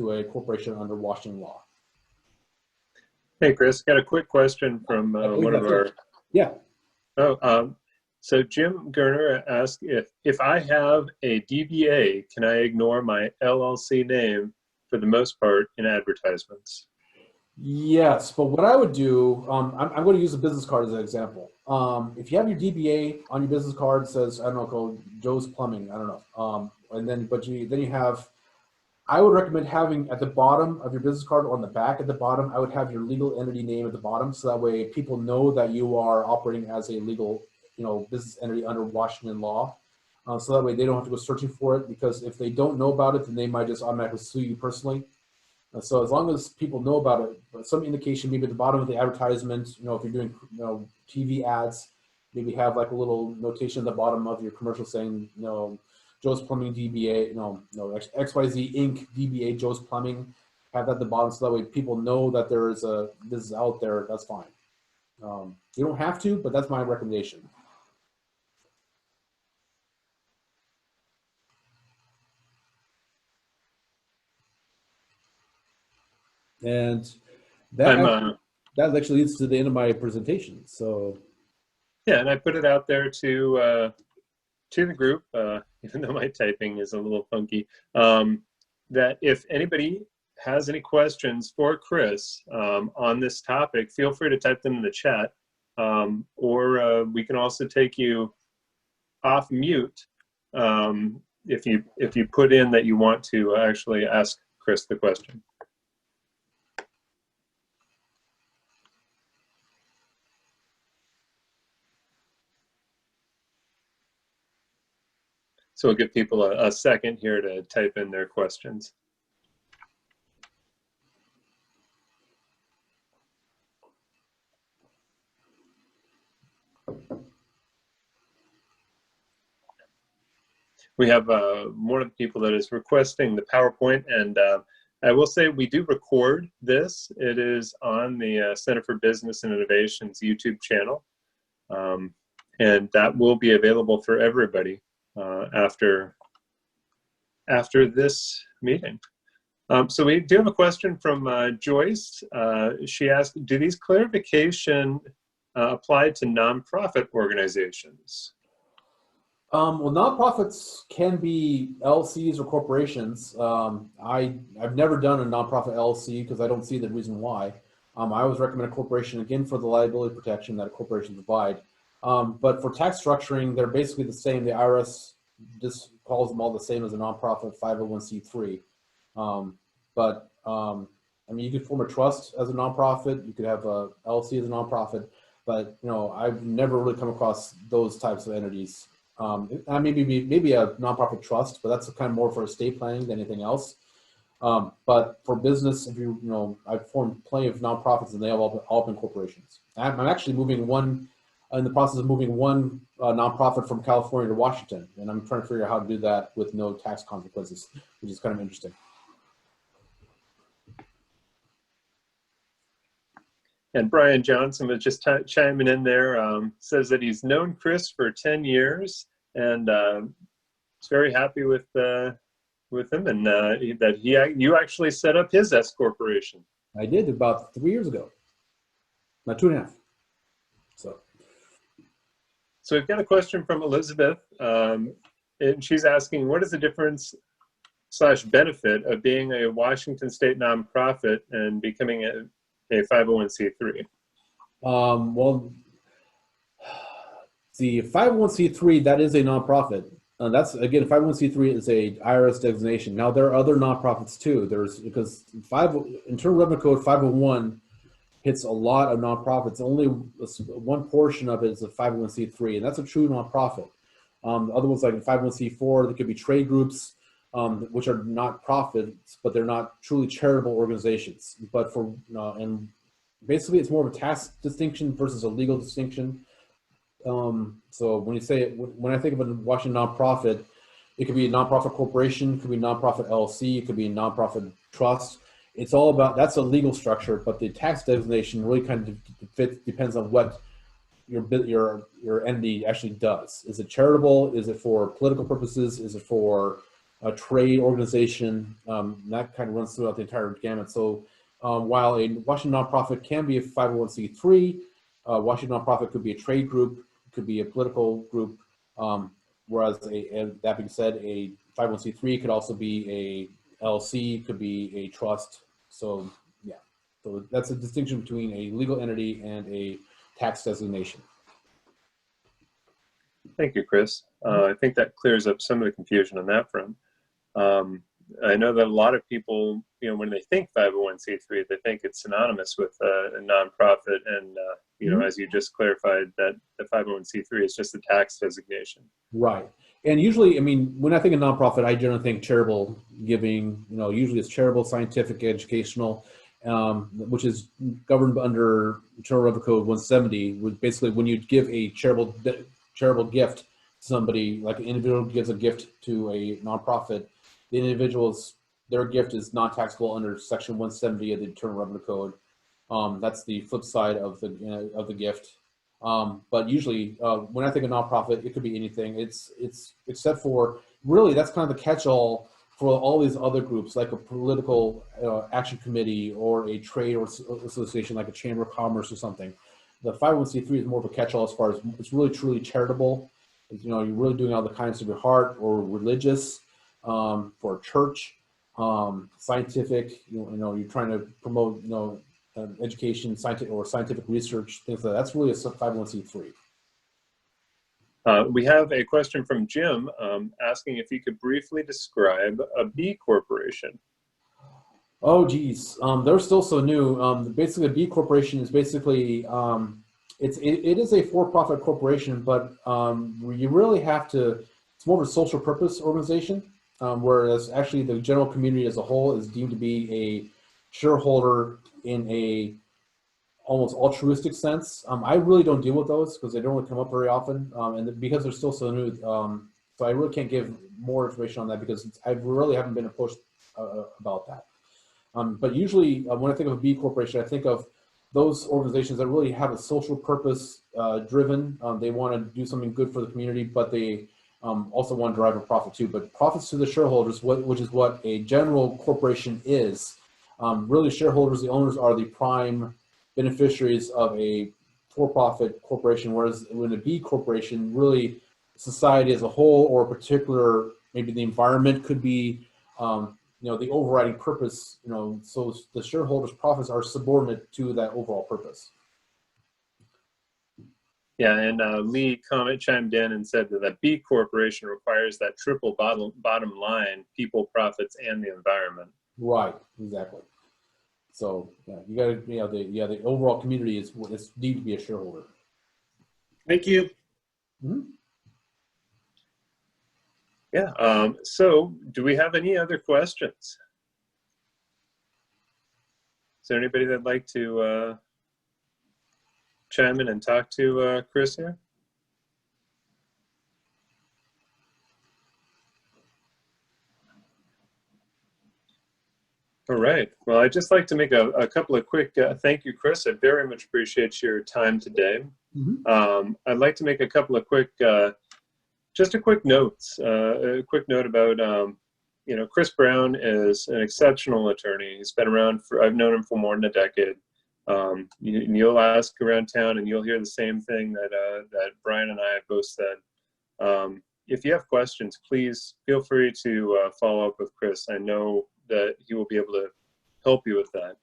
to a corporation under Washington law. Hey, Chris, got a quick question from one of our. Yeah. Oh, so Jim Gerner asked if I have a DBA, can I ignore my LLC name for the most part in advertisements? Yes, but what I would do, I'm going to use a business card as an example. If you have your DBA on your business card, it says, I don't know, called Joe's Plumbing, I don't know. And then, then you have, I would recommend having at the bottom of your business card, or on the back at the bottom, I would have your legal entity name at the bottom, so that way people know that you are operating as a legal, business entity under Washington law. So that way they don't have to go searching for it, because if they don't know about it, then they might just automatically sue you personally. So as long as people know about it, but some indication, maybe at the bottom of the advertisement, if you're doing TV ads, maybe have like a little notation at the bottom of your commercial saying, Joe's Plumbing DBA, XYZ Inc. DBA Joe's Plumbing. Have that at the bottom, so that way people know that there is this is out there. That's fine. You don't have to, but that's my recommendation. And that actually leads to the end of my presentation. So yeah, and I put it out there to the group, even though my typing is a little funky, that if anybody has any questions for Chris on this topic, feel free to type them in the chat, or we can also take you off mute if you put in that you want to actually ask Chris the question. So we'll give people a second here to type in their questions. We have one of the people that is requesting the PowerPoint, and I will say we do record this. It is on the Center for Business and Innovation's YouTube channel, and that will be available for everybody after this meeting. So we do have a question from Joyce. She asked, do these clarifications apply to nonprofit organizations? Well, nonprofits can be LLCs or corporations. I've never done a nonprofit LLC because I don't see the reason why. I always recommend a corporation, again, for the liability protection that a corporation provide. But for tax structuring, they're basically the same. The IRS just calls them all the same as a nonprofit 501c3. I mean, you could form a trust as a nonprofit. You could have a LLC as a nonprofit. But I've never really come across those types of entities. Maybe a nonprofit trust, but that's kind of more for estate planning than anything else. But for business, if I've formed plenty of nonprofits, and they have all been corporations. I'm actually in the process of moving one nonprofit from California to Washington, and I'm trying to figure out how to do that with no tax consequences, which is kind of interesting. And Brian Johnson was just chiming in there, says that he's known Chris for 10 years and is very happy with him, and that you actually set up his S corporation. I did about 3 years ago, not 2.5. So we've got a question from Elizabeth, and she's asking, what is the difference / benefit of being a Washington state nonprofit and becoming a 501c3? Well, the 501c3, that is a nonprofit. That's, again, 501c3 is a IRS designation. Now, there are other nonprofits too. Because Internal Revenue Code 501 hits a lot of nonprofits. Only one portion of it is a 501c3, and that's a true nonprofit. The other ones, like 501c4, there could be trade groups, which are not profits, but they're not truly charitable organizations. But and basically, it's more of a tax distinction versus a legal distinction. So when I think of a Washington nonprofit, it could be a nonprofit corporation, it could be a nonprofit LLC, it could be a nonprofit trust. It's all about, that's a legal structure, but the tax designation really kind of depends on what your entity actually does. Is it charitable? Is it for political purposes? Is it for a trade organization. That kind of runs throughout the entire gamut. So while a Washington nonprofit can be a 501c3, Washington nonprofit could be a trade group, could be a political group, whereas that being said, a 501c3 could also be a LLC, could be a trust. So yeah, so that's a distinction between a legal entity and a tax designation. Thank you, Chris. I think that clears up some of the confusion on that front. I know that a lot of people, when they think 501c3, they think it's synonymous with a nonprofit, and as you just clarified, that the 501c3 is just a tax designation. Right. And usually, I mean, when I think of nonprofit, I generally think charitable giving. Usually it's charitable, scientific, educational, which is governed under Internal Revenue Code 170. Which basically, when you give a charitable gift to somebody, like an individual gives a gift to a nonprofit, the individual's their gift is non-taxable under Section 170 of the Internal Revenue Code. That's the flip side of the gift. But usually, when I think of nonprofit, it could be anything. It's except for really that's kind of the catch-all for all these other groups, like a political action committee or a trade or association, like a chamber of commerce or something. The 501c3 is more of a catch-all as far as it's really truly charitable. You're really doing out of the kindness of your heart, or religious, for a church, scientific. You're trying to promote education, scientific research, things like that. That's really a 501c3. We have a question from Jim asking if you could briefly describe a B corporation. Oh, geez. They're still so new. Basically, a B corporation is basically, it is a for-profit corporation, but you really have to, it's more of a social purpose organization, whereas actually the general community as a whole is deemed to be a shareholder in a almost altruistic sense. I really don't deal with those because they don't really come up very often, and because they're still so new, so I really can't give more information on that because I really haven't been approached about that. But usually when I think of a B corporation, I think of those organizations that really have a social purpose driven. They want to do something good for the community, but they also want to drive a profit too. But profits to the shareholders, which is what a general corporation is. Really, shareholders, the owners, are the prime beneficiaries of a for-profit corporation, whereas when a B corporation, really society as a whole, or a particular, maybe the environment could be, the overriding purpose, so the shareholders' profits are subordinate to that overall purpose. Yeah, and Lee chimed in and said that a B corporation requires that triple bottom line: people, profits, and the environment. Right, exactly. So yeah, you got to, the overall community is deemed to be a shareholder. Thank you. Mm-hmm. Yeah. So, do we have any other questions? Is there anybody that'd like to chime in and talk to Chris here? All right. Well, I'd just like to make a couple of quick thank you, Chris. I very much appreciate your time today. Mm-hmm. I'd like to make a couple of quick, just a quick notes. A quick note about, Chris Brown is an exceptional attorney. He's been around I've known him for more than a decade. You'll ask around town and you'll hear the same thing that Brian and I have both said. If you have questions, please feel free to follow up with Chris. I know that he will be able to help you with that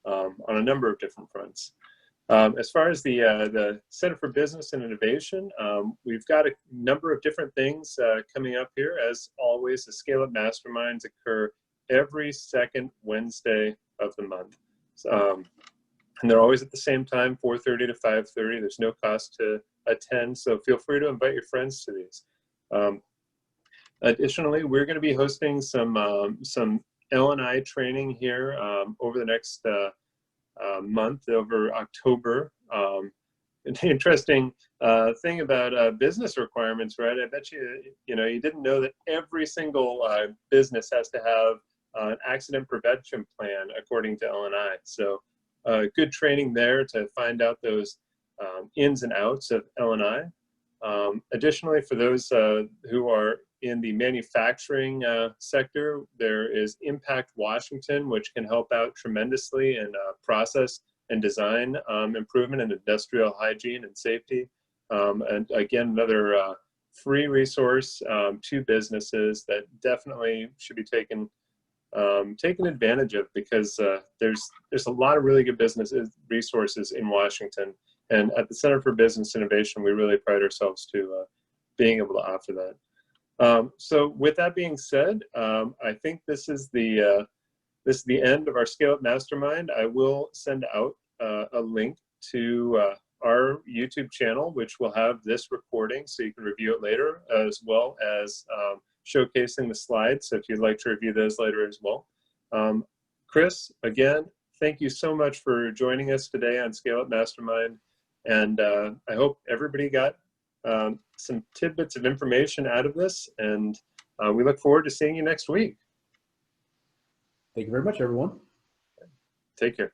on a number of different fronts. As far as the Center for Business and Innovation, we've got a number of different things coming up here. As always, the Scale Up Masterminds occur every second Wednesday of the month. And they're always at the same time, 4:30 to 5:30. There's no cost to attend, so feel free to invite your friends to these. Additionally, we're going to be hosting some L&I training here over the next month, over October. An interesting thing about business requirements, right? I bet you didn't know that every single business has to have an accident prevention plan according to L&I. So good training there to find out those ins and outs of L&I. Additionally, for those who are in the manufacturing sector, there is Impact Washington, which can help out tremendously in process and design improvement in industrial hygiene and safety. And again, another free resource to businesses that definitely should be taken advantage of, because there's a lot of really good business resources in Washington. And at the Center for Business Innovation, we really pride ourselves to being able to offer that. So with that being said, I think this is the end of our Scale Up Mastermind. I will send out a link to our YouTube channel, which will have this recording so you can review it later, as well as showcasing the slides. So if you'd like to review those later as well. Chris, again, thank you so much for joining us today on Scale Up Mastermind. And I hope everybody got some tidbits of information out of this, and we look forward to seeing you next week. Thank you very much, everyone. Take care.